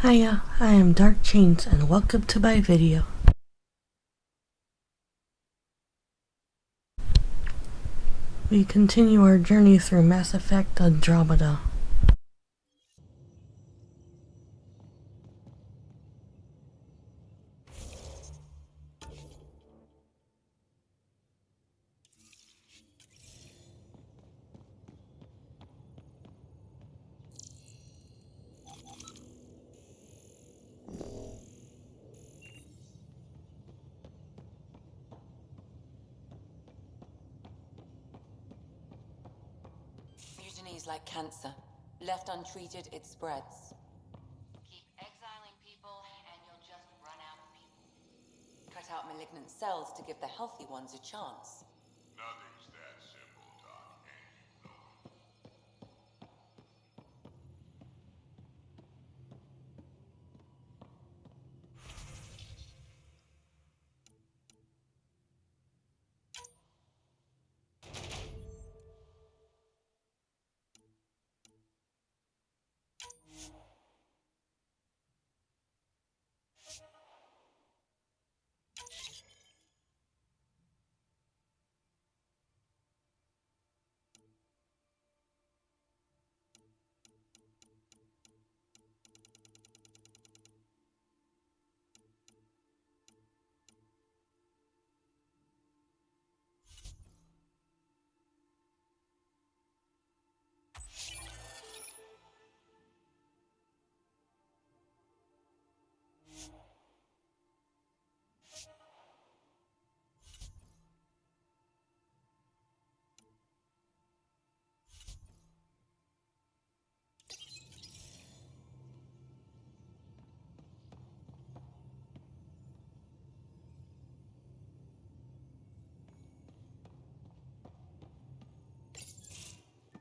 Hiya, I am Dark Chains and welcome to my video. We continue our journey through Mass Effect Andromeda. Mutiny is like cancer. Left untreated, it spreads. Keep exiling people, and you'll just run out of people. Cut out malignant cells to give the healthy ones a chance. Nothing's that simple, Doc, and you know it.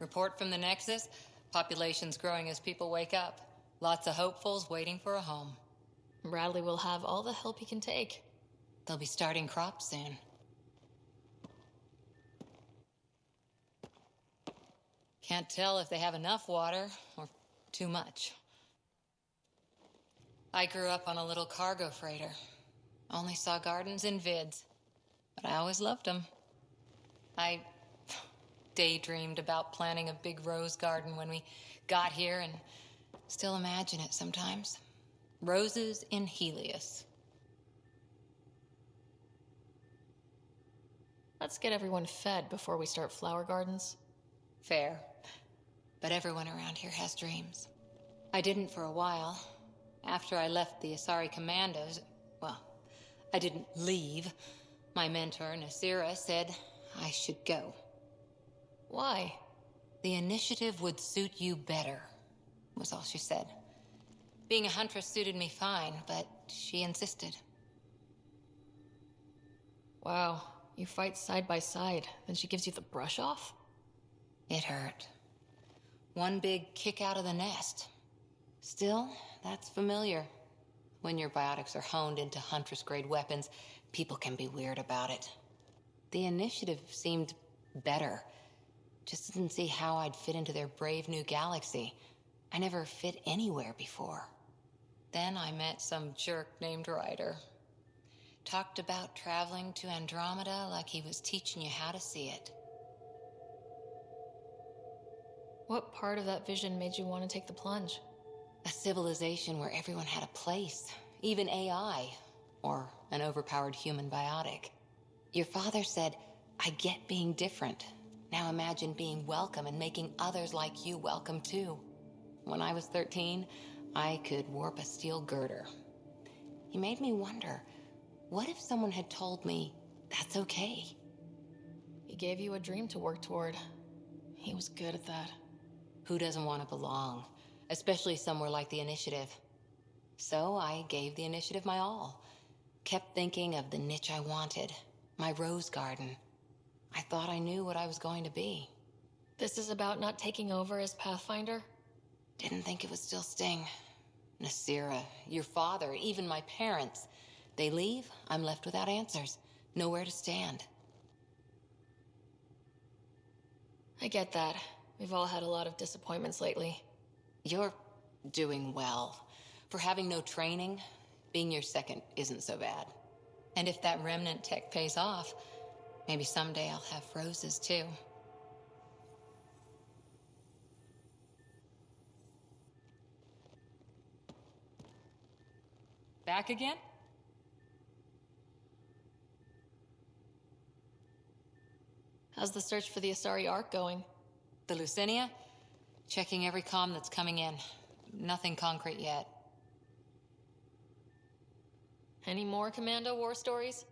Report from the Nexus. Population's growing as people wake up. Lots of hopefuls waiting for a home. Bradley will have all the help he can take. They'll be starting crops soon. Can't tell if they have enough water or too much. I grew up on a little cargo freighter. Only saw gardens in vids, but I always loved them. I daydreamed about planting a big rose garden when we got here and still imagine it sometimes. Roses in Helios. Let's get everyone fed before we start flower gardens. Fair. But everyone around here has dreams. I didn't for a while. After I left the Asari Commandos, well, I didn't leave. My mentor, Nasira, said I should go. Why? The initiative would suit you better, was all she said. Being a huntress suited me fine, but she insisted. Wow, you fight side by side, then she gives you the brush off? It hurt. One big kick out of the nest. Still, that's familiar. When your biotics are honed into huntress-grade weapons, people can be weird about it. The initiative seemed better. Just didn't see how I'd fit into their brave new galaxy. I never fit anywhere before. Then I met some jerk named Ryder. Talked about traveling to Andromeda like he was teaching you how to see it. What part of that vision made you want to take the plunge? A civilization where everyone had a place, even AI, or an overpowered human biotic. Your father said, I get being different. Now imagine being welcome and making others like you welcome too. When I was 13, I could warp a steel girder. He made me wonder, what if someone had told me that's okay? He gave you a dream to work toward. He was good at that. Who doesn't want to belong? Especially somewhere like the Initiative. So I gave the Initiative my all. Kept thinking of the niche I wanted, my rose garden. I thought I knew what I was going to be. This is about not taking over as Pathfinder? Didn't think it would still sting. Nasira, your father, even my parents. They leave, I'm left without answers. Nowhere to stand. I get that. We've all had a lot of disappointments lately. You're doing well. For having no training, being your second isn't so bad. And if that remnant tech pays off, maybe someday I'll have roses too. Back again? How's the search for the Asari Ark going? The Lucinia? Checking every comm that's coming in. Nothing concrete yet. Any more Commando war stories?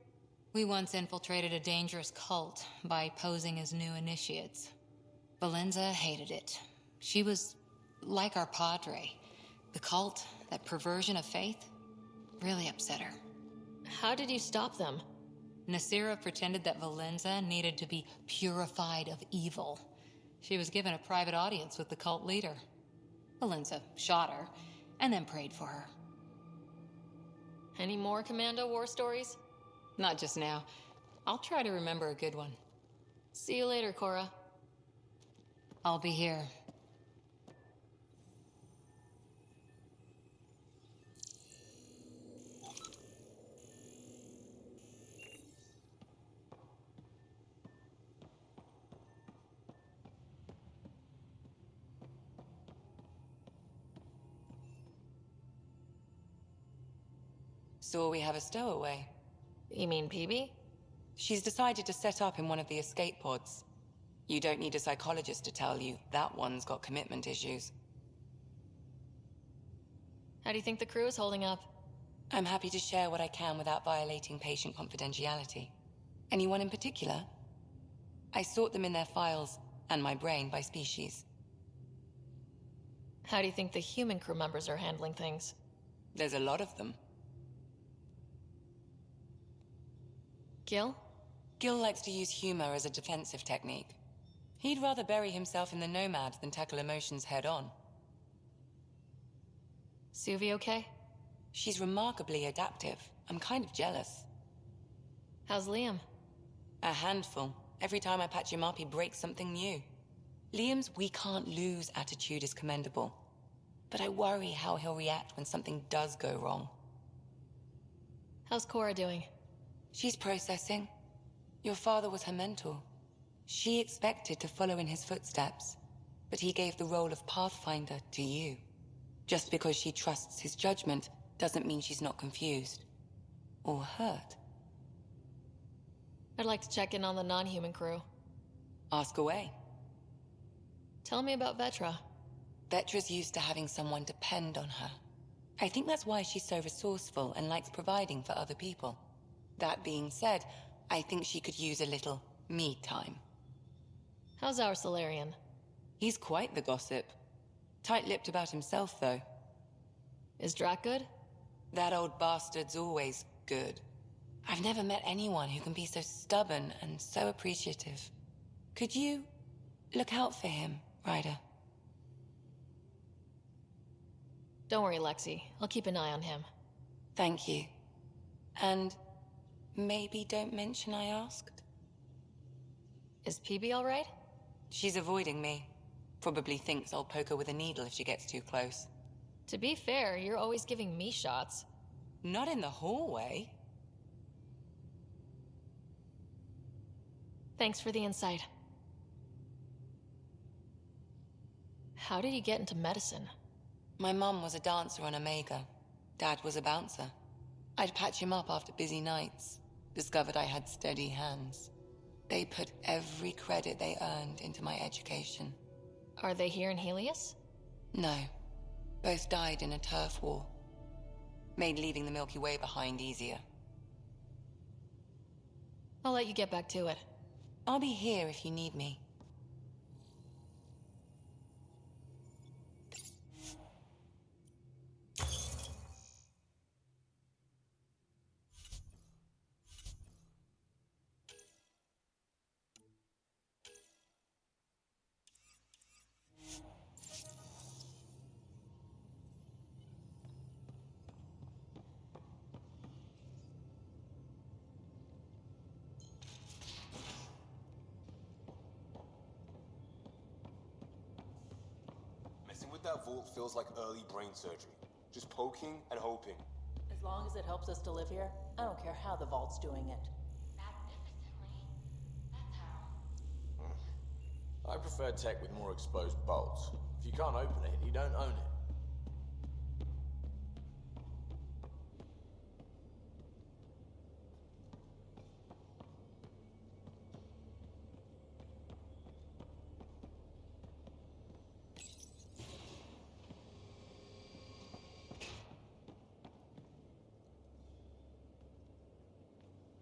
We once infiltrated a dangerous cult by posing as new initiates. Valenza hated it. She was like our padre. The cult, that perversion of faith, really upset her. How did you stop them? Nasira pretended that Valenza needed to be purified of evil. She was given a private audience with the cult leader. Valenza shot her, and then prayed for her. Any more Commando war stories? Not just now. I'll try to remember a good one. See you later, Cora. I'll be here. So we have a stowaway. You mean PB? She's decided to set up in one of the escape pods. You don't need a psychologist to tell you that one's got commitment issues. How do you think the crew is holding up? I'm happy to share what I can without violating patient confidentiality. Anyone in particular? I sort them in their files and my brain by species. How do you think the human crew members are handling things? There's a lot of them. Gil? Gil likes to use humor as a defensive technique. He'd rather bury himself in the Nomad than tackle emotions head-on. Suvi okay? She's remarkably adaptive. I'm kind of jealous. How's Liam? A handful. Every time I patch him up, he breaks something new. Liam's we can't lose attitude is commendable. But I worry how he'll react when something does go wrong. How's Cora doing? She's processing. Your father was her mentor. She expected to follow in his footsteps, but he gave the role of Pathfinder to you. Just because she trusts his judgment doesn't mean she's not confused. Or hurt. I'd like to check in on the non-human crew. Ask away. Tell me about Vetra. Vetra's used to having someone depend on her. I think that's why she's so resourceful and likes providing for other people. That being said, I think she could use a little me time. How's our Solarian? He's quite the gossip. Tight-lipped about himself, though. Is Drac good? That old bastard's always good. I've never met anyone who can be so stubborn and so appreciative. Could you look out for him, Ryder? Don't worry, Lexi. I'll keep an eye on him. Thank you. And maybe don't mention I asked? Is PB all right? She's avoiding me. Probably thinks I'll poke her with a needle if she gets too close. To be fair, you're always giving me shots. Not in the hallway. Thanks for the insight. How did you get into medicine? My mum was a dancer on Omega. Dad was a bouncer. I'd patch him up after busy nights. Discovered I had steady hands. They put every credit they earned into my education. Are they here in Helios? No. Both died in a turf war. Made leaving the Milky Way behind easier. I'll let you get back to it. I'll be here if you need me. Messing with that vault feels like early brain surgery. Just poking and hoping. As long as it helps us to live here, I don't care how the Vault's doing it. Magnificently. That's how. I prefer tech with more exposed bolts. If you can't open it, you don't own it.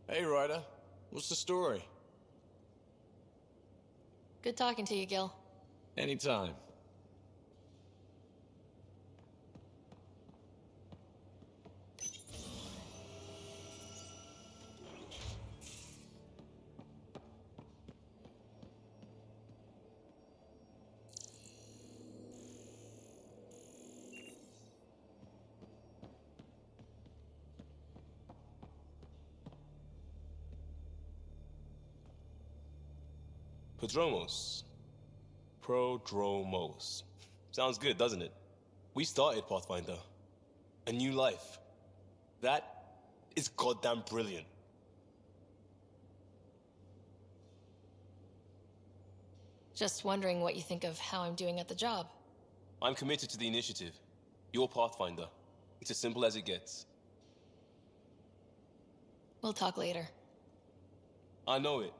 Hey, Ryder. What's the story? Good talking to you, Gil. Anytime. Prodromos. Prodromos. Sounds good, doesn't it? We started Pathfinder. A new life. That is goddamn brilliant. Just wondering what you think of how I'm doing at the job. I'm committed to the initiative. You're Pathfinder. It's as simple as it gets. We'll talk later. I know it.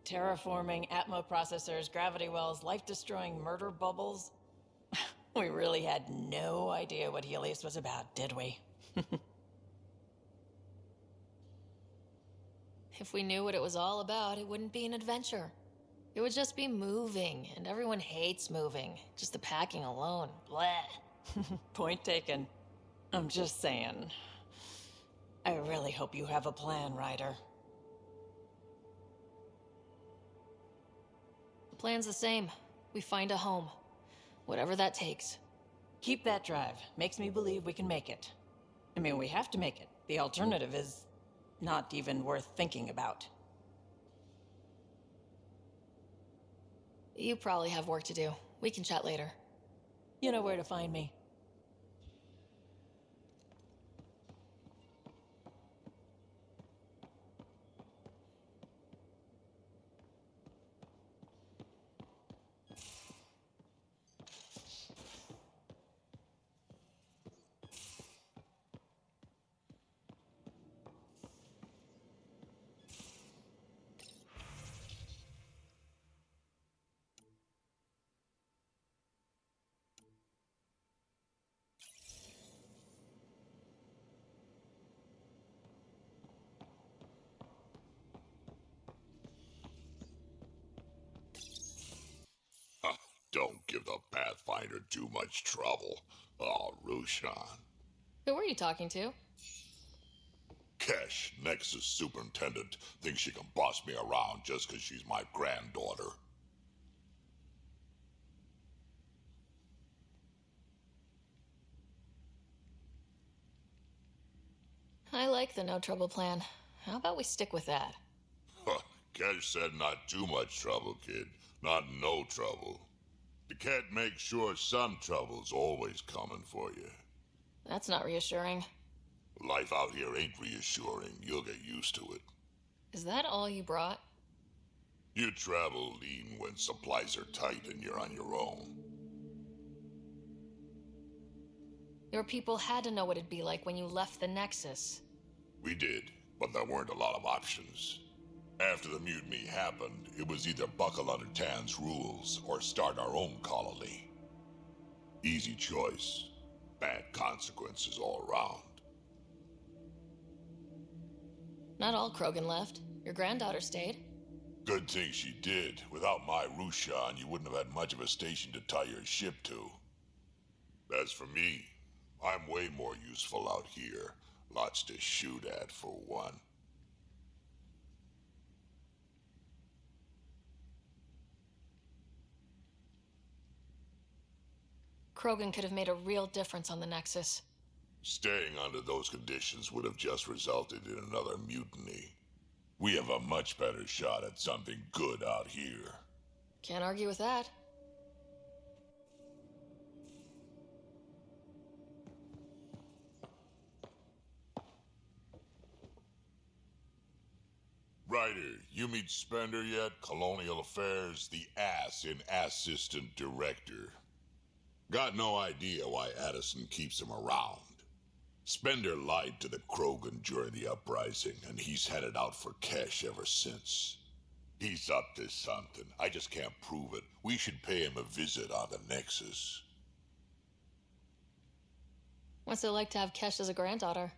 Terraforming, Atmo processors, gravity wells, life-destroying murder bubbles. We really had no idea what Helios was about, did we? If we knew what it was all about, it wouldn't be an adventure. It would just be moving, and everyone hates moving. Just the packing alone. Bleh. Point taken. I'm just saying. I really hope you have a plan, Ryder. The plan's the same. We find a home. Whatever that takes. Keep that drive. Makes me believe we can make it. I mean, we have to make it. The alternative is not even worth thinking about. You probably have work to do. We can chat later. You know where to find me. Don't give the Pathfinder too much trouble. Oh, Rushan. Who were you talking to? Kesh, Nexus Superintendent, thinks she can boss me around just 'cause she's my granddaughter. I like the no trouble plan. How about we stick with that? Kesh said not too much trouble, kid. Not no trouble. The cat makes sure some trouble's always coming for you. That's not reassuring. Life out here ain't reassuring. You'll get used to it. Is that all you brought? You travel lean when supplies are tight and you're on your own. Your people had to know what it'd be like when you left the Nexus. We did, but there weren't a lot of options. After the mutiny happened, it was either buckle under Tan's rules or start our own colony. Easy choice. Bad consequences all around. Not all Krogan left. Your granddaughter stayed. Good thing she did. Without my Rushan, you wouldn't have had much of a station to tie your ship to. As for me, I'm way more useful out here. Lots to shoot at, for one. Krogan could have made a real difference on the Nexus. Staying under those conditions would have just resulted in another mutiny. We have a much better shot at something good out here. Can't argue with that. Ryder, you meet Spender yet? Colonial Affairs, the ass in Assistant Director. Got no idea why Addison keeps him around. Spender lied to the Krogan during the uprising, and he's headed out for cash ever since. He's up to something. I just can't prove it. We should pay him a visit on the Nexus. What's it like to have Kesh as a granddaughter?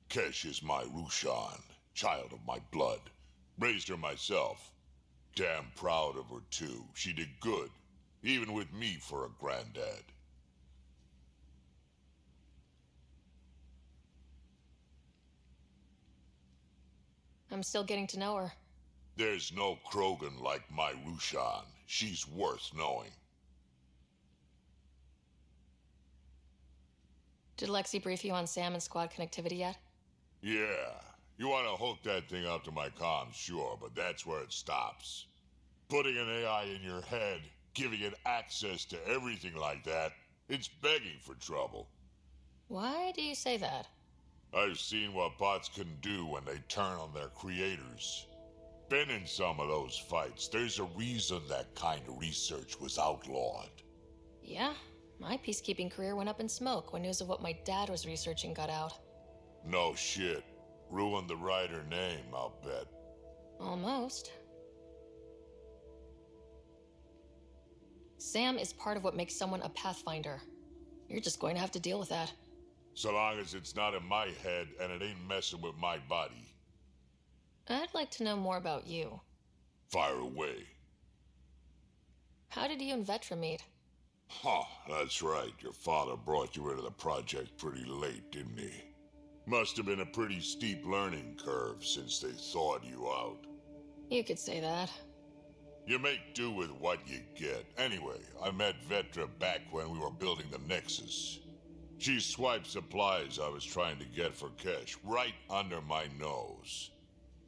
Kesh is my Rushan, child of my blood. Raised her myself. Damn proud of her, too. She did good, even with me for a granddad. I'm still getting to know her. There's no Krogan like my Rushan. She's worth knowing. Did Lexi brief you on Sam and squad connectivity yet? Yeah. You want to hook that thing up to my comms, sure, but that's where it stops. Putting an AI in your head, giving it access to everything like that, it's begging for trouble. Why do you say that? I've seen what bots can do when they turn on their creators. Been in some of those fights. There's a reason that kind of research was outlawed. Yeah, my peacekeeping career went up in smoke when news of what my dad was researching got out. No shit. Ruined the Ryder name, I'll bet. Almost. Sam is part of what makes someone a Pathfinder. You're just going to have to deal with that. So long as it's not in my head and it ain't messing with my body. I'd like to know more about you. Fire away. How did you and Vetra meet? Huh, that's right. Your father brought you into the project pretty late, didn't he? Must have been a pretty steep learning curve since they thawed you out. You could say that. You make do with what you get. Anyway, I met Vetra back when we were building the Nexus. She swiped supplies I was trying to get for Kesh right under my nose.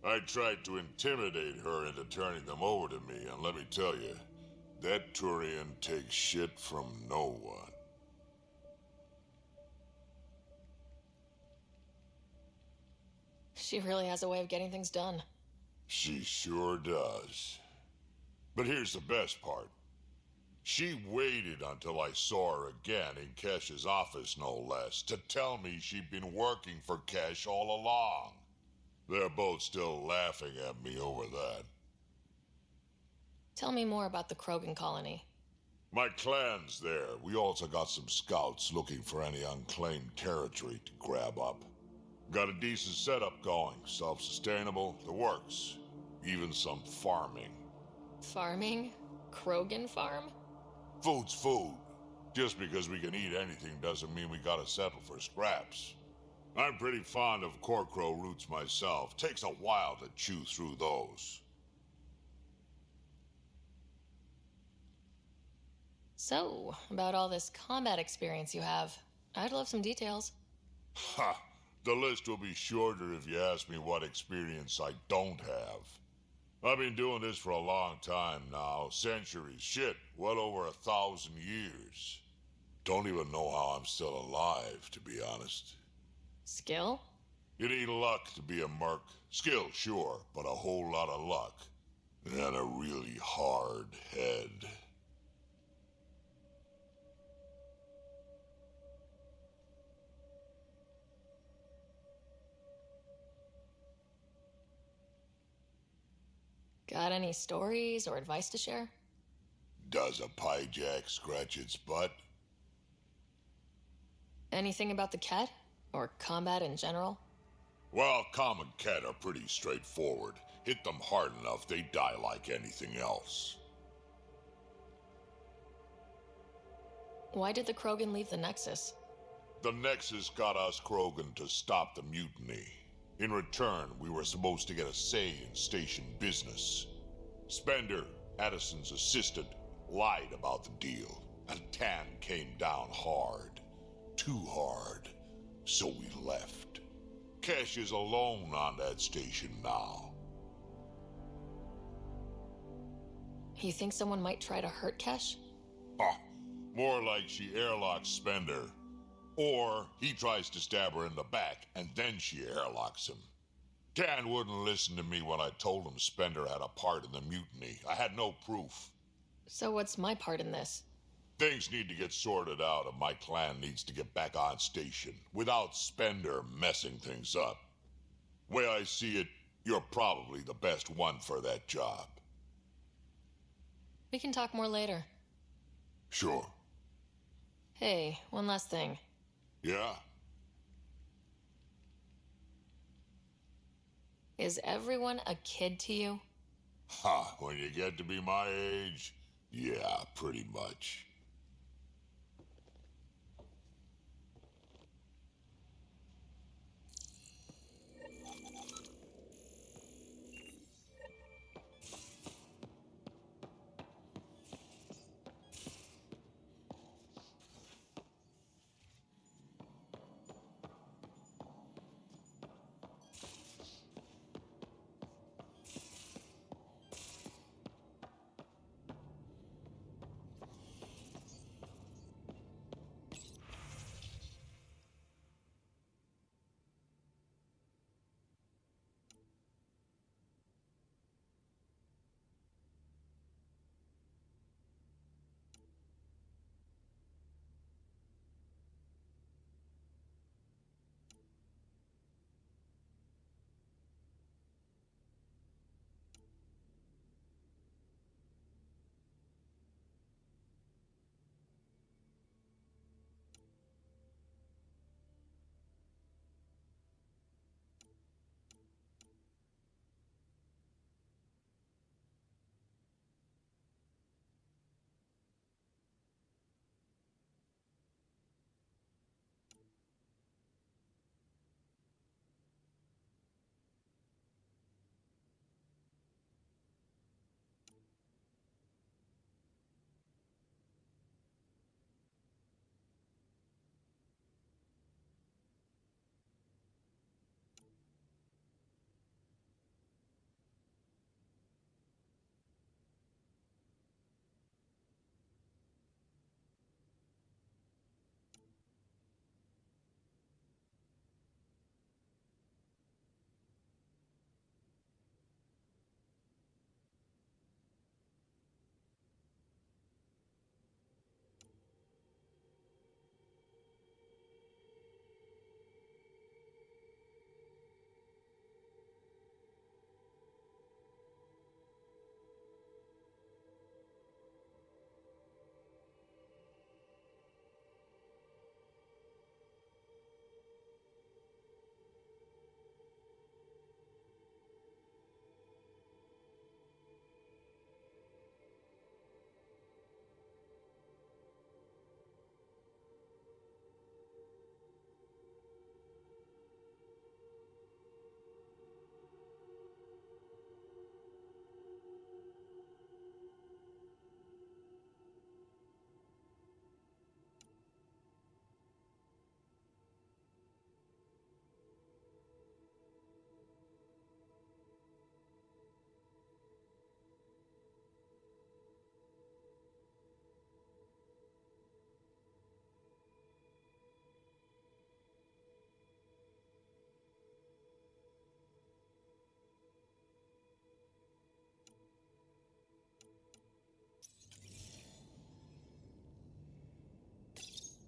I tried to intimidate her into turning them over to me, and let me tell you, that Turian takes shit from no one. She really has a way of getting things done. She sure does. But here's the best part. She waited until I saw her again in Kesh's office, no less, to tell me she'd been working for Kesh all along. They're both still laughing at me over that. Tell me more about the Krogan colony. My clan's there. We also got some scouts looking for any unclaimed territory to grab up. Got a decent setup going, self-sustainable, the works. Even some farming. Farming? Krogan farm? Food's food. Just because we can eat anything doesn't mean we gotta settle for scraps. I'm pretty fond of Corcrow roots myself. Takes a while to chew through those. So, about all this combat experience you have, I'd love some details. Ha! The list will be shorter if you ask me what experience I don't have. I've been doing this for a long time now. Centuries. Shit, well over 1,000 years. Don't even know how I'm still alive, to be honest. Skill? You need luck to be a merc. Skill, sure, but a whole lot of luck. And a really hard head. Got any stories or advice to share? Does a pyjak scratch its butt? Anything about the Ket? Or combat in general? Well, common cat are pretty straightforward. Hit them hard enough, they die like anything else. Why did the Krogan leave the Nexus? The Nexus got us Krogan to stop the mutiny. In return, we were supposed to get a say in station business. Spender, Addison's assistant, lied about the deal, and Tan came down hard. Too hard. So we left. Kesh is alone on that station now. You think someone might try to hurt Kesh? More like she airlocks Spender. Or he tries to stab her in the back, and then she airlocks him. Tan wouldn't listen to me when I told him Spender had a part in the mutiny. I had no proof. So what's my part in this? Things need to get sorted out, and my clan needs to get back on station without Spender messing things up. Way I see it, you're probably the best one for that job. We can talk more later. Sure. Hey, one last thing. Yeah? Is everyone a kid to you? Ha, when you get to be my age, yeah, pretty much.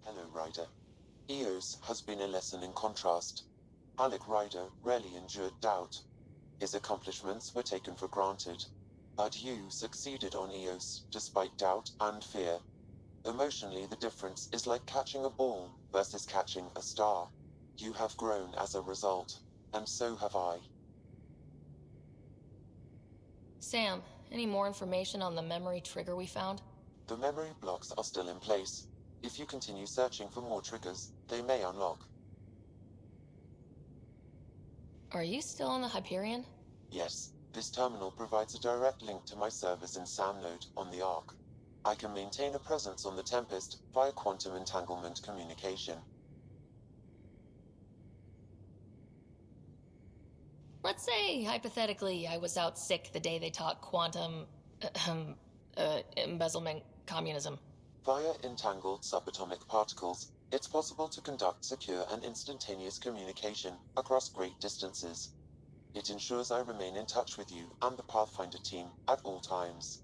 Hello, Ryder. Eos has been a lesson in contrast. Alec Ryder rarely endured doubt. His accomplishments were taken for granted. But you succeeded on Eos, despite doubt and fear. Emotionally, the difference is like catching a ball versus catching a star. You have grown as a result, and so have I. Sam, any more information on the memory trigger we found? The memory blocks are still in place. If you continue searching for more triggers, they may unlock. Are you still on the Hyperion? Yes, this terminal provides a direct link to my servers in SAM node on the Ark. I can maintain a presence on the Tempest via quantum entanglement communication. Let's say, hypothetically, I was out sick the day they taught quantum... embezzlement communism. Via entangled subatomic particles, it's possible to conduct secure and instantaneous communication across great distances. It ensures I remain in touch with you and the Pathfinder team at all times.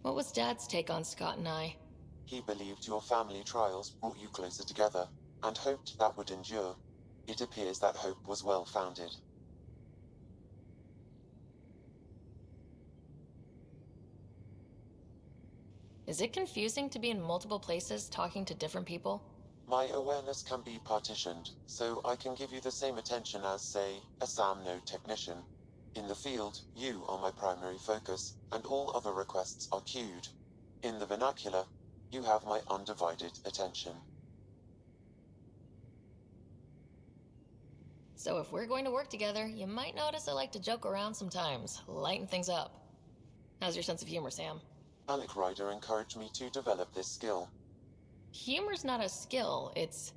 What was Dad's take on Scott and I? He believed your family trials brought you closer together, and hoped that would endure. It appears that hope was well-founded. Is it confusing to be in multiple places talking to different people? My awareness can be partitioned, so I can give you the same attention as, say, a SAM node technician. In the field, you are my primary focus, and all other requests are queued. In the vernacular, you have my undivided attention. So if we're going to work together, you might notice I like to joke around sometimes, lighten things up. How's your sense of humor, Sam? Alec Ryder encouraged me to develop this skill. Humor's not a skill, it's...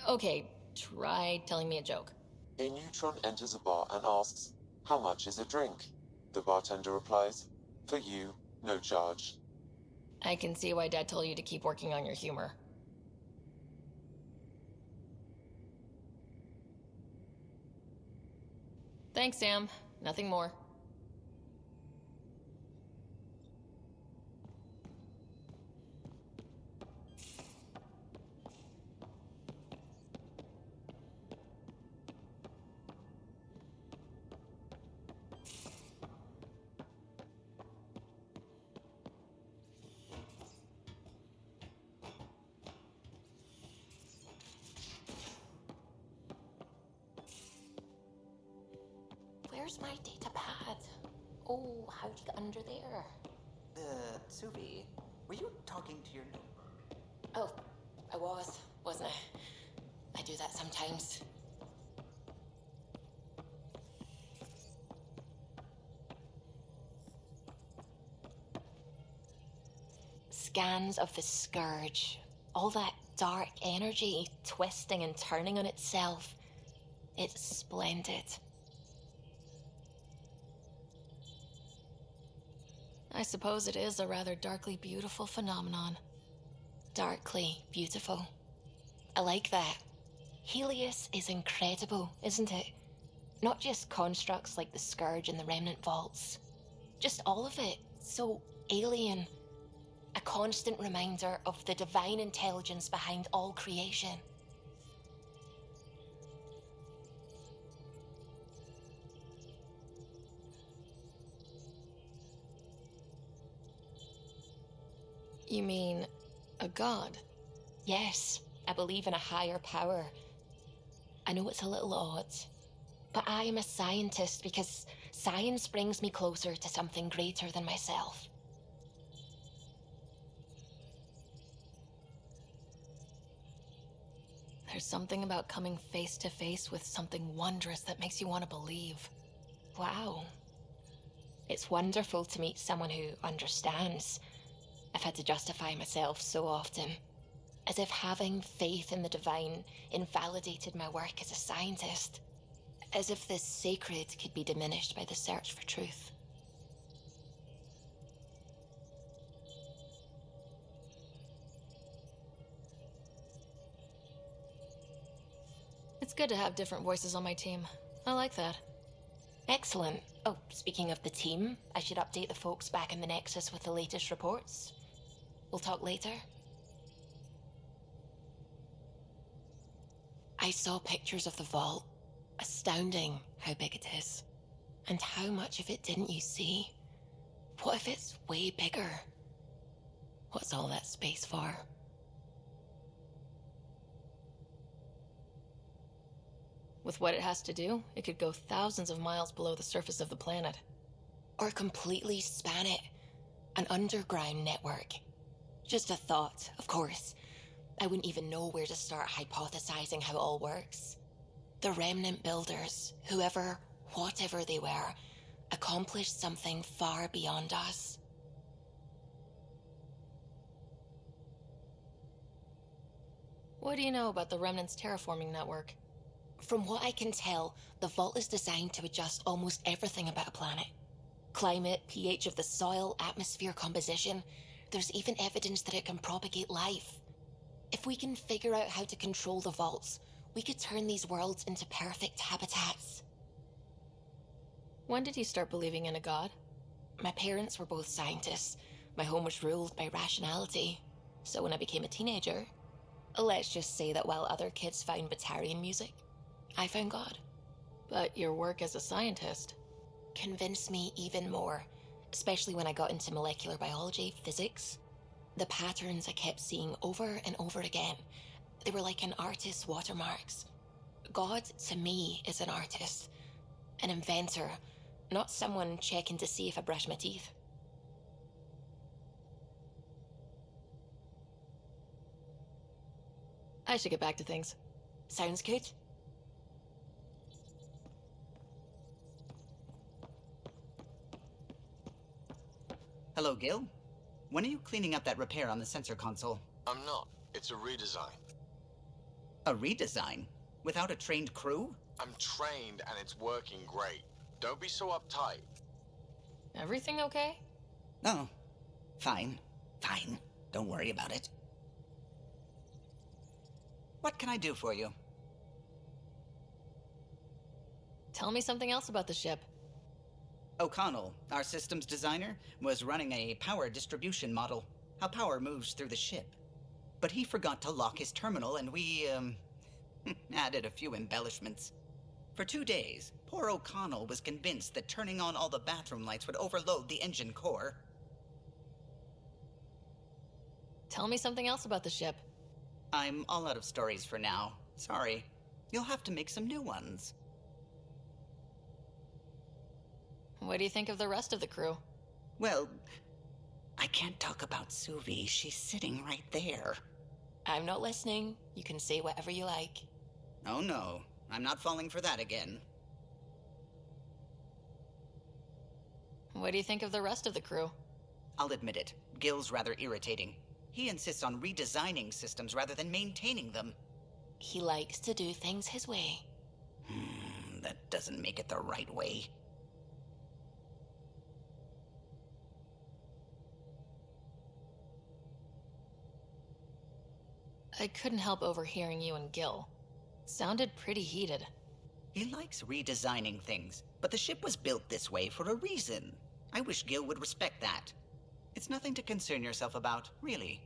Okay, try telling me a joke. A neutron enters a bar and asks, "How much is a drink?" The bartender replies, "For you, no charge." I can see why Dad told you to keep working on your humor. Thanks, Sam. Nothing more. Where's my data pad? Oh, how'd you get under there? Suvi, were you talking to your neighbor? Oh, I wasn't I? I do that sometimes. Scans of the Scourge. All that dark energy twisting and turning on itself. It's splendid. I suppose it is a rather darkly beautiful phenomenon. Darkly beautiful. I like that. Helios is incredible, isn't it? Not just constructs like the Scourge and the Remnant Vaults. Just all of it. So alien. A constant reminder of the divine intelligence behind all creation. You mean a god? Yes, I believe in a higher power. I know it's a little odd, but I am a scientist because science brings me closer to something greater than myself. There's something about coming face to face with something wondrous that makes you want to believe. Wow. It's wonderful to meet someone who understands. I've had to justify myself so often, as if having faith in the divine invalidated my work as a scientist, as if the sacred could be diminished by the search for truth. It's good to have different voices on my team. I like that. Excellent. Oh, speaking of the team, I should update the folks back in the Nexus with the latest reports. We'll talk later. I saw pictures of the vault. Astounding how big it is. And how much of it didn't you see? What if it's way bigger? What's all that space for? With what it has to do, it could go thousands of miles below the surface of the planet. Or completely span it. An underground network. Just a thought, of course. I wouldn't even know where to start hypothesizing how it all works. The remnant builders, whoever, whatever they were, accomplished something far beyond us. What do you know about the Remnant's terraforming network? From what I can tell, the vault is designed to adjust almost everything about a planet. Climate, pH of the soil, atmosphere composition. There's even evidence that it can propagate life. If we can figure out how to control the vaults, we could turn these worlds into perfect habitats. When did you start believing in a god? My parents were both scientists. My home was ruled by rationality. So when I became a teenager, let's just say that while other kids found Batarian music, I found God. But your work as a scientist Convinced me even more, especially when I got into molecular biology, physics. The patterns I kept seeing over and over again, they were like an artist's watermarks. God, to me, is an artist, an inventor, not someone checking to see if I brush my teeth. I should get back to things. Sounds good. Hello, Gil. When are you cleaning up that repair on the sensor console? I'm not. It's a redesign. A redesign? Without a trained crew? I'm trained and it's working great. Don't be so uptight. Everything okay? Oh, fine. Fine. Don't worry about it. What can I do for you? Tell me something else about the ship. O'Connell, our systems designer, was running a power distribution model, how power moves through the ship. But he forgot to lock his terminal and we, added a few embellishments. For 2 days, poor O'Connell was convinced that turning on all the bathroom lights would overload the engine core. Tell me something else about the ship. I'm all out of stories for now. Sorry. You'll have to make some new ones. What do you think of the rest of the crew? Well, I can't talk about Suvi. She's sitting right there. I'm not listening. You can say whatever you like. Oh no, I'm not falling for that again. What do you think of the rest of the crew? I'll admit it, Gil's rather irritating. He insists on redesigning systems rather than maintaining them. He likes to do things his way. That doesn't make it the right way. I couldn't help overhearing you and Gil. Sounded pretty heated. He likes redesigning things, but the ship was built this way for a reason. I wish Gil would respect that. It's nothing to concern yourself about, really.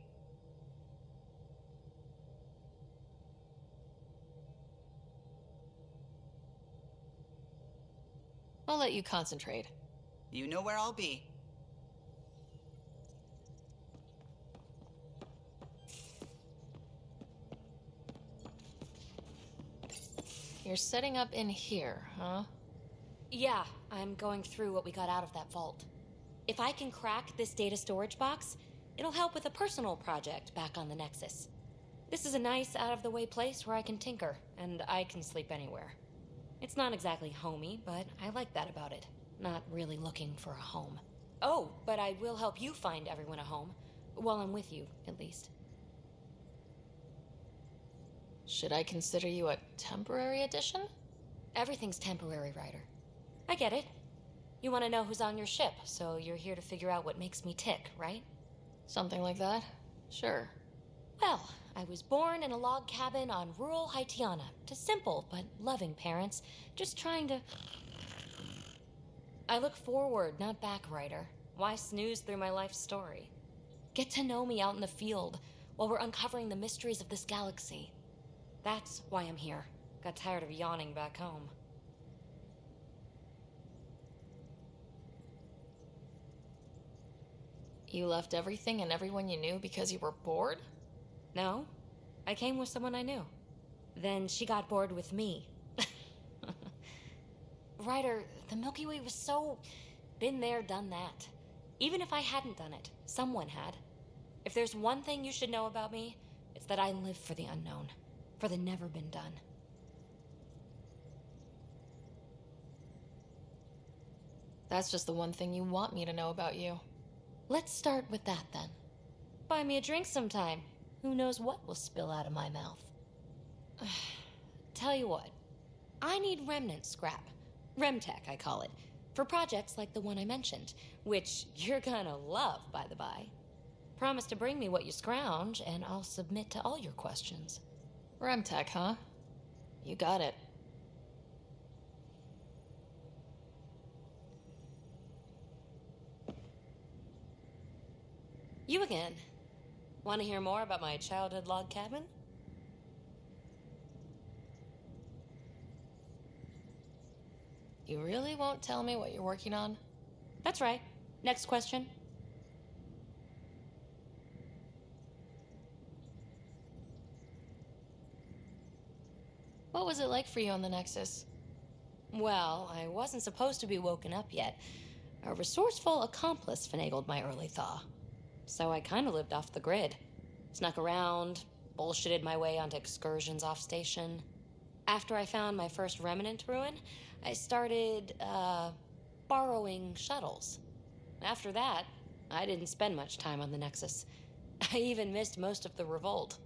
I'll let you concentrate. You know where I'll be. You're setting up in here, huh? Yeah, I'm going through what we got out of that vault. If I can crack this data storage box, it'll help with a personal project back on the Nexus. This is a nice, out-of-the-way place where I can tinker, and I can sleep anywhere. It's not exactly homey, but I like that about it. Not really looking for a home. Oh, but I will help you find everyone a home. While I'm with you, at least. Should I consider you a temporary addition? Everything's temporary, Ryder. I get it. You want to know who's on your ship, so you're here to figure out what makes me tick, right? Something like that? Sure. Well, I was born in a log cabin on rural Haitiana to simple but loving parents, just trying to... I look forward, not back, Ryder. Why snooze through my life story? Get to know me out in the field while we're uncovering the mysteries of this galaxy. That's why I'm here. Got tired of yawning back home. You left everything and everyone you knew because you were bored? No, I came with someone I knew. Then she got bored with me. Ryder, the Milky Way was so Been there, done that. Even if I hadn't done it, someone had. If there's one thing you should know about me, it's that I live for the unknown, for the never been done. That's just the one thing you want me to know about you. Let's start with that then. Buy me a drink sometime. Who knows what will spill out of my mouth. Tell you what, I need remnant scrap. Remtech, I call it. For projects like the one I mentioned, which you're gonna love, by the by. Promise to bring me what you scrounge, and I'll submit to all your questions. Remtech, huh? You got it. You again. Want to hear more about my childhood log cabin? You really won't tell me what you're working on? That's right. Next question. What was it like for you on the Nexus? Well, I wasn't supposed to be woken up yet. A resourceful accomplice finagled my early thaw. So I kind of lived off the grid. Snuck around, bullshitted my way onto excursions off station. After I found my first remnant ruin, I started, borrowing shuttles. After that, I didn't spend much time on the Nexus. I even missed most of the revolt.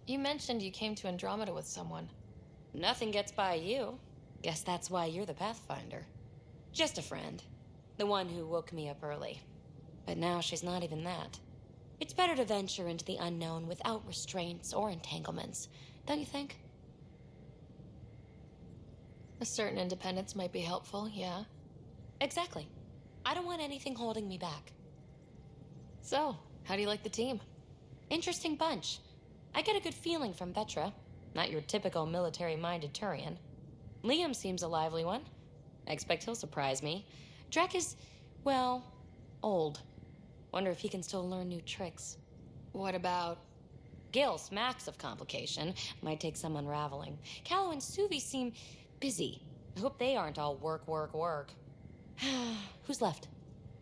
You mentioned you came to Andromeda with someone. Nothing gets by you. Guess that's why you're the Pathfinder. Just a friend. The one who woke me up early. But now she's not even that. It's better to venture into the unknown without restraints or entanglements, don't you think? A certain independence might be helpful, yeah. Exactly. I don't want anything holding me back. So, how do you like the team? Interesting bunch. I get a good feeling from Vetra. Not your typical military-minded Turian. Liam seems a lively one. I expect he'll surprise me. Drek is, well, old. Wonder if he can still learn new tricks. What about... Gil smacks of complication. Might take some unraveling. Callow and Suvi seem busy. I hope they aren't all work, work, work. Who's left?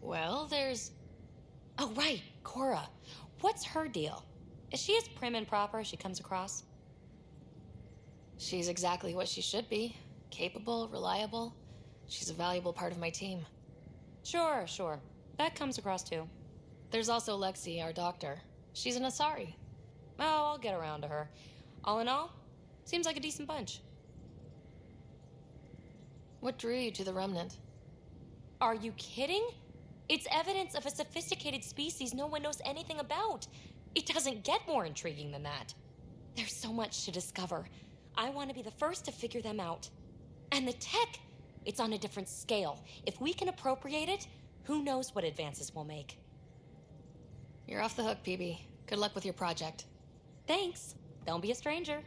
Well, there's... Oh, right, Cora. What's her deal? Is she as prim and proper as she comes across? She's exactly what she should be. Capable, reliable. She's a valuable part of my team. Sure. That comes across too. There's also Lexi, our doctor. She's an Asari. Oh, I'll get around to her. All in all, seems like a decent bunch. What drew you to the Remnant? Are you kidding? It's evidence of a sophisticated species no one knows anything about. It doesn't get more intriguing than that. There's so much to discover. I want to be the first to figure them out. And the tech, it's on a different scale. If we can appropriate it, who knows what advances we'll make. You're off the hook, PB. Good luck with your project. Thanks. Don't be a stranger.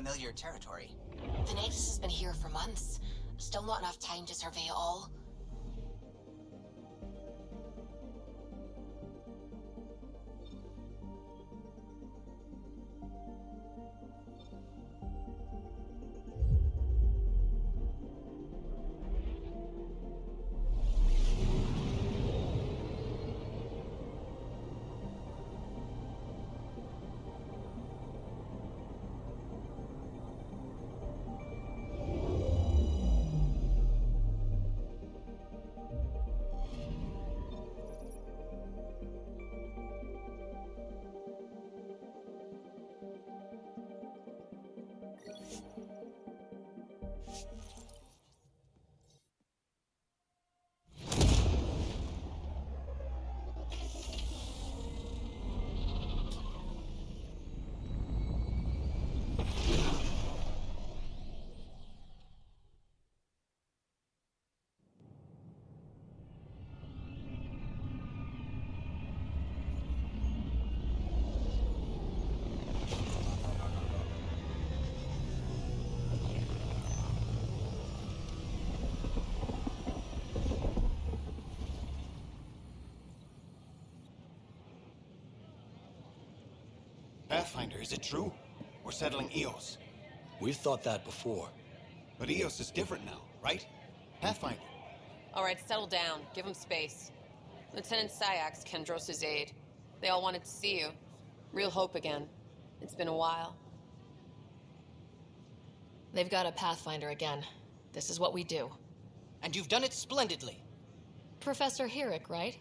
familiar territory. The Nexus has been here for months. Still not enough time to survey it all. Pathfinder, is it true? We're settling Eos. We've thought that before. But Eos is different now, right? Pathfinder. All right, settle down. Give him space. Lieutenant Syax, Kendros' aide. They all wanted to see you. Real hope again. It's been a while. They've got a Pathfinder again. This is what we do. And you've done it splendidly. Professor Herrick, right?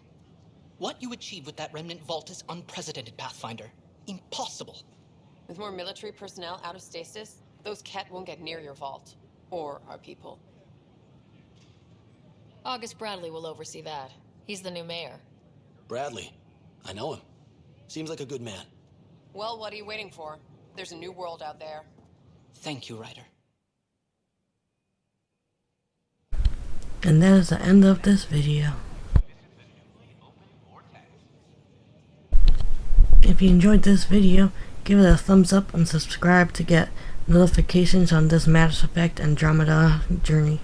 What you achieved with that remnant vault is unprecedented, Pathfinder. Impossible. With more military personnel out of stasis, those Ket won't get near your vault. Or our people. August Bradley will oversee that. He's the new mayor. Bradley. I know him. Seems like a good man. Well, what are you waiting for? There's a new world out there. Thank you, Ryder. And that is the end of this video. If you enjoyed this video, give it a thumbs up and subscribe to get notifications on this Mass Effect Andromeda journey.